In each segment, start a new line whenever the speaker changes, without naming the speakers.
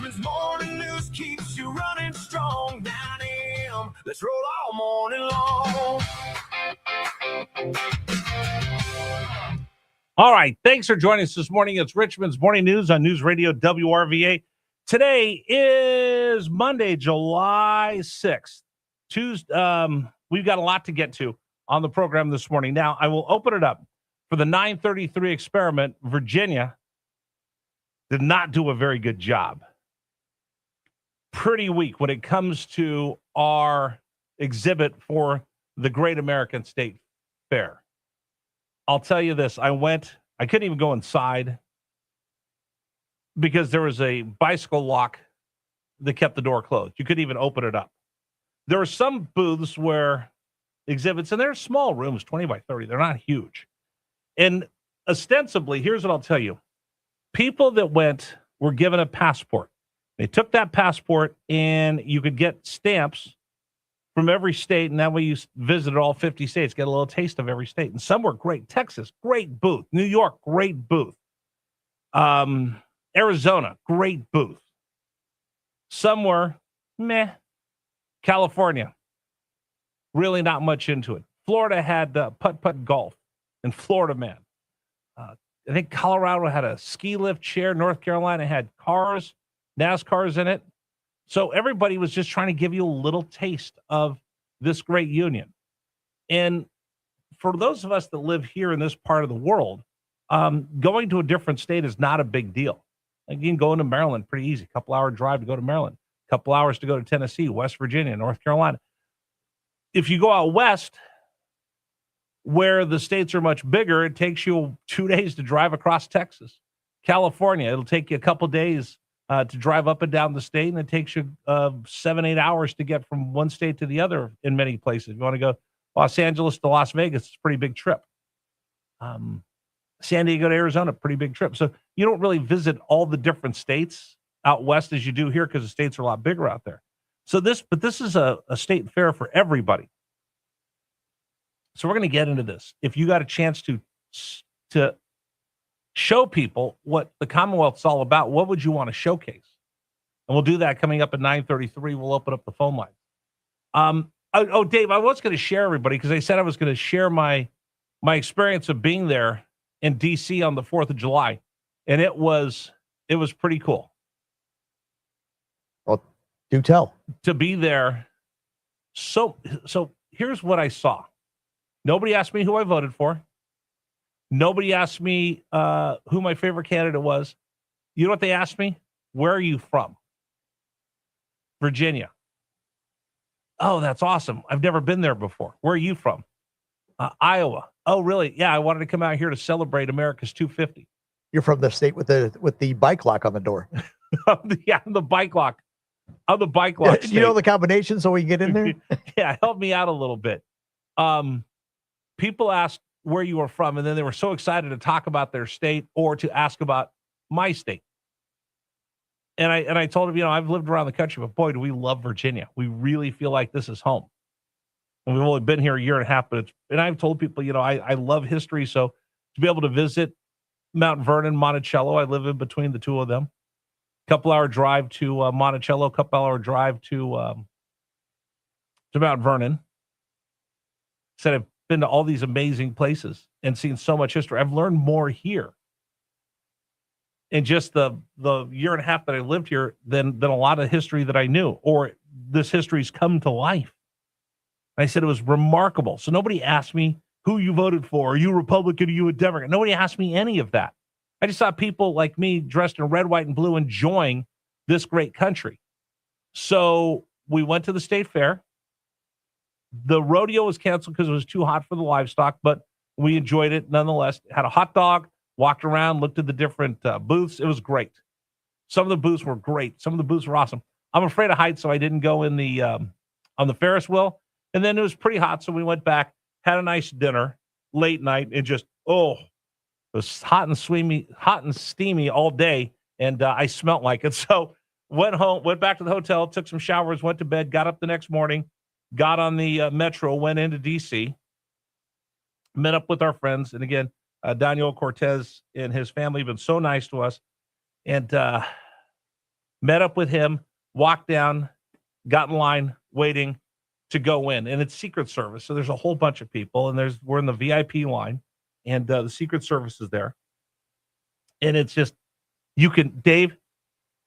Richmond's morning news keeps you running strong. 9 a.m. Let's roll all morning long.
All right. Thanks for joining us this morning. It's Richmond's Morning News on News Radio WRVA. Today is Monday, July 6th. Tuesday. We've got a lot to get to on the program this morning. Now, I will open it up for the 933 experiment. Virginia did not do a very good job. Pretty weak when it comes to our exhibit for the Great American State Fair. I'll tell you this. I couldn't even go inside because there was a bicycle lock that kept the door closed. You couldn't even open it up. There were some booths where exhibits, and they're small rooms, 20 by 30. They're not huge. And ostensibly, here's what I'll tell you. People that went were given a passport. They took that passport, and you could get stamps from every state, and that way you visited all 50 states, get a little taste of every state. And some were great. Texas, great booth. New York, great booth. Arizona, great booth. Some were meh. California, really not much into it. Florida had putt-putt golf and Florida Man. I think Colorado had a ski lift chair. North Carolina had cars, NASCARs in it. So everybody was just trying to give you a little taste of this great union. And for those of us that live here in this part of the world, going to a different state is not a big deal. Like you can go into Maryland pretty easy. A couple-hour drive to go to Maryland. A couple hours to go to Tennessee, West Virginia, North Carolina. If you go out west, where the states are much bigger, it takes you 2 days to drive across Texas. California, it'll take you a couple days to drive up and down the state, and it takes you 7-8 hours to get from one state to the other in many places. If you want to go Los Angeles to Las Vegas, it's a pretty big trip. San Diego to Arizona, pretty big trip. So you don't really visit all the different states out west as you do here because the states are a lot bigger out there. So this is a state fair for everybody. So we're going to get into this. If you got a chance to show people what the Commonwealth's all about, what would you want to showcase? And we'll do that coming up at 9:33. We'll open up the phone line. Dave, I was going to share everybody because I said I was going to share my experience of being there in D.C. on the 4th of July, and it was pretty cool.
Well, do tell.
To be there. So here's what I saw. Nobody asked me who I voted for. Nobody asked me who my favorite candidate was. You know what they asked me? Where are you from? Virginia. Oh, that's awesome. I've never been there before. Where are you from? Iowa. Oh, really? Yeah, I wanted to come out here to celebrate America's 250.
You're from the state with the bike lock on the door.
Yeah, the bike lock. On the bike lock.
You know the combination so we can get in there?
Yeah, help me out a little bit. People asked where you were from, and then they were so excited to talk about their state or to ask about my state. And I told them, I've lived around the country, but boy, do we love Virginia. We really feel like this is home. And we've only been here a year and a half, and I've told people, I love history. So to be able to visit Mount Vernon, Monticello, I live in between the two of them. Couple-hour drive to Monticello, couple-hour drive to Mount Vernon. Said I've been to all these amazing places and seen so much history. I've learned more here in just the year and a half that I lived here than a lot of history that I knew, or this history's come to life. And I said it was remarkable. So nobody asked me who you voted for. Are you a Republican? Are you a Democrat? Nobody asked me any of that. I just saw people like me dressed in red, white, and blue enjoying this great country. So we went to the state fair. The rodeo was canceled because it was too hot for the livestock, but we enjoyed it nonetheless. Had a hot dog, walked around, looked at the different booths. It was great. Some of the booths were great. Some of the booths were awesome. I'm afraid of heights, so I didn't go in the on the Ferris wheel. And then it was pretty hot, so we went back, had a nice dinner, late night, and just, it was hot and steamy all day, and I smelt like it. So went home, went back to the hotel, took some showers, went to bed, got up the next morning, got on the metro, went into D.C., met up with our friends. And again, Daniel Cortez and his family have been so nice to us. And met up with him, walked down, got in line, waiting to go in. And it's Secret Service. So there's a whole bunch of people, and we're in the VIP line, and the Secret Service is there. And it's just, Dave,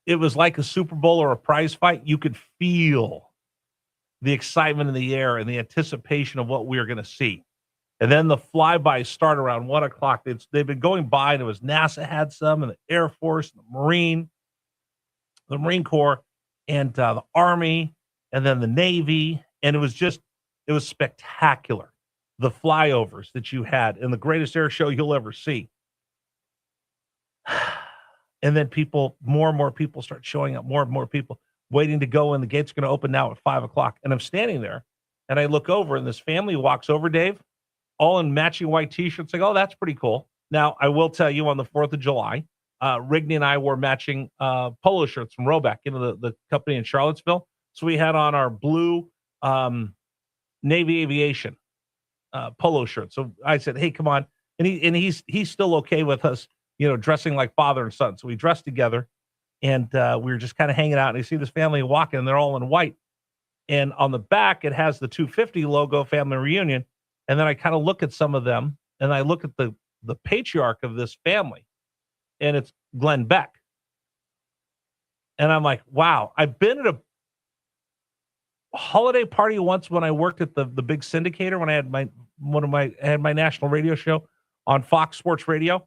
it was like a Super Bowl or a prize fight. You could feel the excitement in the air and the anticipation of what we were going to see. And then the flybys start around 1 o'clock. They've been going by, and it was NASA had some, and the Air Force, and the Marine Corps, and the Army, and then the Navy. And it was spectacular. The flyovers that you had, and the greatest air show you'll ever see. And then more and more people start showing up, more and more people waiting to go in. The gates are going to open now at 5 o'clock. And I'm standing there, and I look over, and this family walks over, Dave, all in matching white T-shirts. Like, oh, that's pretty cool. Now, I will tell you, on the 4th of July, Rigney and I wore matching polo shirts from Roback, the company in Charlottesville. So we had on our blue Navy Aviation polo shirt. So I said, hey, come on. And he's still okay with us, dressing like father and son. So we dressed together, and we were just kind of hanging out. And you see this family walking, and they're all in white. And on the back, it has the 250 logo, family reunion. And then I kind of look at some of them, and I look at the patriarch of this family, and it's Glenn Beck. And I'm like, wow, I've been at a holiday party once when I worked at the big syndicator, when I had my national radio show on Fox Sports Radio.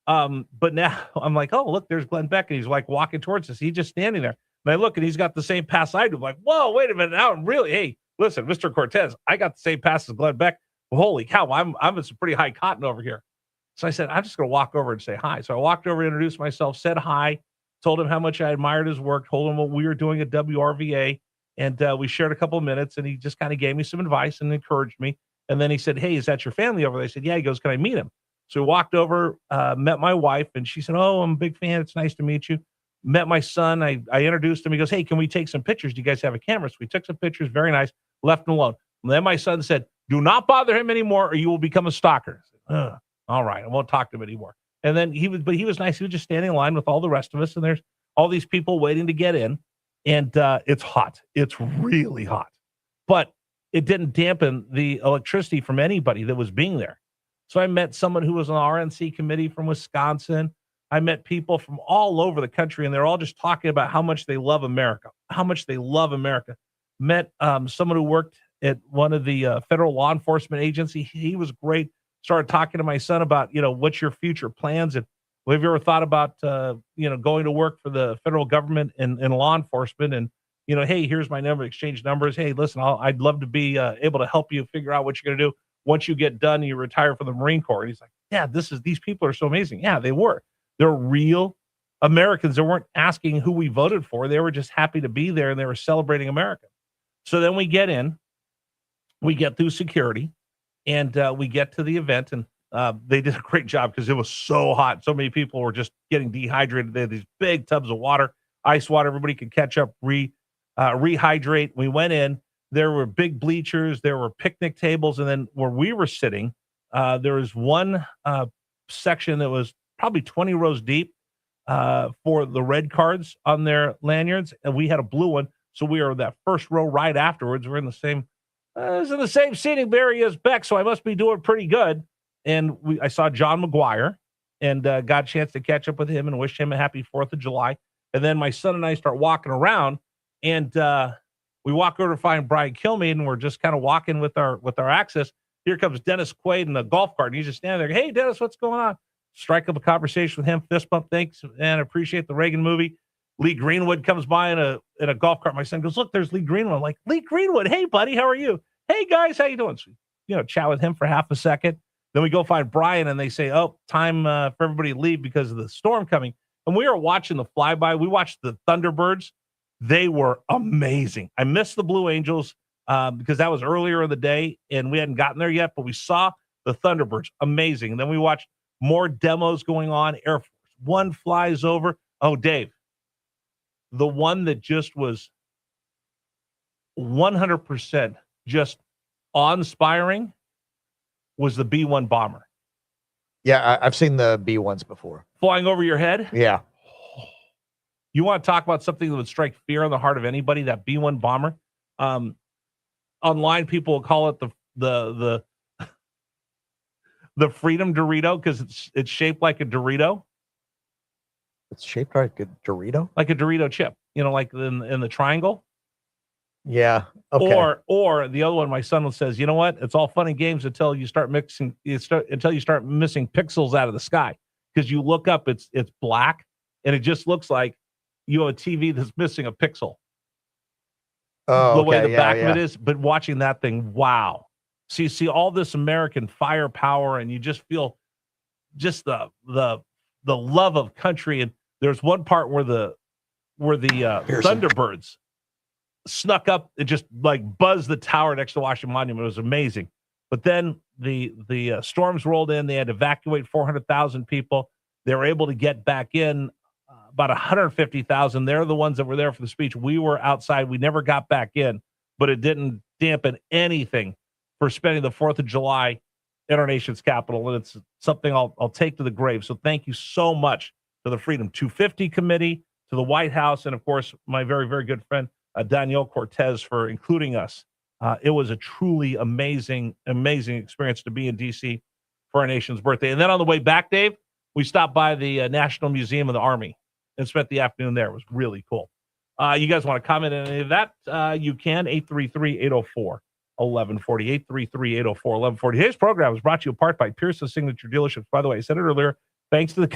But now I'm like, oh, look, there's Glenn Beck, and he's like walking towards us. He's just standing there. And I look, and he's got the same pass I do. I'm like, whoa, wait a minute. Now I'm really, hey, listen, Mr. Cortez, I got the same pass as Glenn Beck. Holy cow, I'm in some pretty high cotton over here. So I said, I'm just going to walk over and say hi. So I walked over, introduced myself, said hi, told him how much I admired his work, told him what we were doing at WRVA, and we shared a couple of minutes, and he just kind of gave me some advice and encouraged me. And then he said, hey, is that your family over there? I said, yeah. He goes, can I meet him? So we walked over, met my wife, and she said, oh, I'm a big fan. It's nice to meet you. Met my son. I introduced him. He goes, hey, can we take some pictures? Do you guys have a camera? So we took some pictures. Very nice. Left him alone. And then my son said, do not bother him anymore, or you will become a stalker. I said, all right, I won't talk to him anymore. And then he was nice. He was just standing in line with all the rest of us, and there's all these people waiting to get in. And it's hot. It's really hot. But it didn't dampen the electricity from anybody that was being there. So I met someone who was on the RNC committee from Wisconsin. I met people from all over the country, and they're all just talking about how much they love America, Met someone who worked at one of the federal law enforcement agency. He was great. Started talking to my son about, what's your future plans? And have you ever thought about, going to work for the federal government in law enforcement? And, hey, here's my number, exchange numbers. Hey, listen, I'd love to be able to help you figure out what you're going to do once you get done and you retire from the Marine Corps. And he's like, yeah, these people are so amazing. Yeah, they were. They're real Americans. They weren't asking who we voted for. They were just happy to be there, and they were celebrating America. So then we get in, we get through security, and we get to the event, and they did a great job because it was so hot. So many people were just getting dehydrated. They had these big tubs of water, ice water. Everybody could catch up, rehydrate. We went in. There were big bleachers. There were picnic tables. And then where we were sitting, there was one section that was probably 20 rows deep for the red cards on their lanyards. And we had a blue one. So we were that first row right afterwards. We're in the same seating area as Beck. So I must be doing pretty good. And I saw John McGuire, and got a chance to catch up with him and wish him a happy 4th of July. And then my son and I start walking around, and we walk over to find Brian Kilmeade, and we're just kind of walking with our access. Here comes Dennis Quaid in a golf cart, and he's just standing there. Hey, Dennis, what's going on? Strike up a conversation with him, fist bump, thanks, and appreciate the Reagan movie. Lee Greenwood comes by in a golf cart. My son goes, look, there's Lee Greenwood. I'm like, Lee Greenwood, hey, buddy, how are you? Hey, guys, how you doing? So, chat with him for half a second. Then we go find Brian, and they say, oh, time for everybody to leave because of the storm coming. And we were watching the flyby. We watched the Thunderbirds. They were amazing. I missed the Blue Angels because that was earlier in the day, and we hadn't gotten there yet, but we saw the Thunderbirds. Amazing. And then we watched more demos going on. Air Force One flies over. Oh, Dave, the one that just was 100% just awe-inspiring was the B-1 bomber.
Yeah, I've seen the B-1s before.
Flying over your head?
Yeah.
You want to talk about something that would strike fear in the heart of anybody? That B-1 bomber. Online, people will call it the Freedom Dorito because it's shaped like a Dorito.
It's shaped like a Dorito.
Like a Dorito chip, like in the triangle.
Yeah. Okay.
Or the other one, my son says, you know what? It's all fun and games until you start missing pixels out of the sky. Because you look up, it's black, and it just looks like you have a TV that's missing a pixel.
Oh,
the way the back
yeah.
of it is. But watching that thing, wow. So you see all this American firepower, and you just feel just the love of country. And there's one part where the Thunderbirds snuck up and just like buzzed the tower next to Washington Monument. It was amazing. But then the storms rolled in. They had to evacuate 400,000 people. They were able to get back in about 150,000. They're the ones that were there for the speech. We were outside. We never got back in, but it didn't dampen anything for spending the 4th of July in our nation's capital. And it's something I'll take to the grave. So thank you so much to the Freedom 250 Committee, to the White House, and of course, my very, very good friend, Danielle Cortez, for including us. It was a truly amazing experience to be in D.C. for our nation's birthday. And then on the way back, Dave, we stopped by the National Museum of the Army and spent the afternoon there. It was really cool. You guys want to comment on any of that? You can, 833-804-1140, 833-804-1140. Today's program was brought to you in part by Pearson's Signature Dealerships. By the way, I said it earlier, thanks to the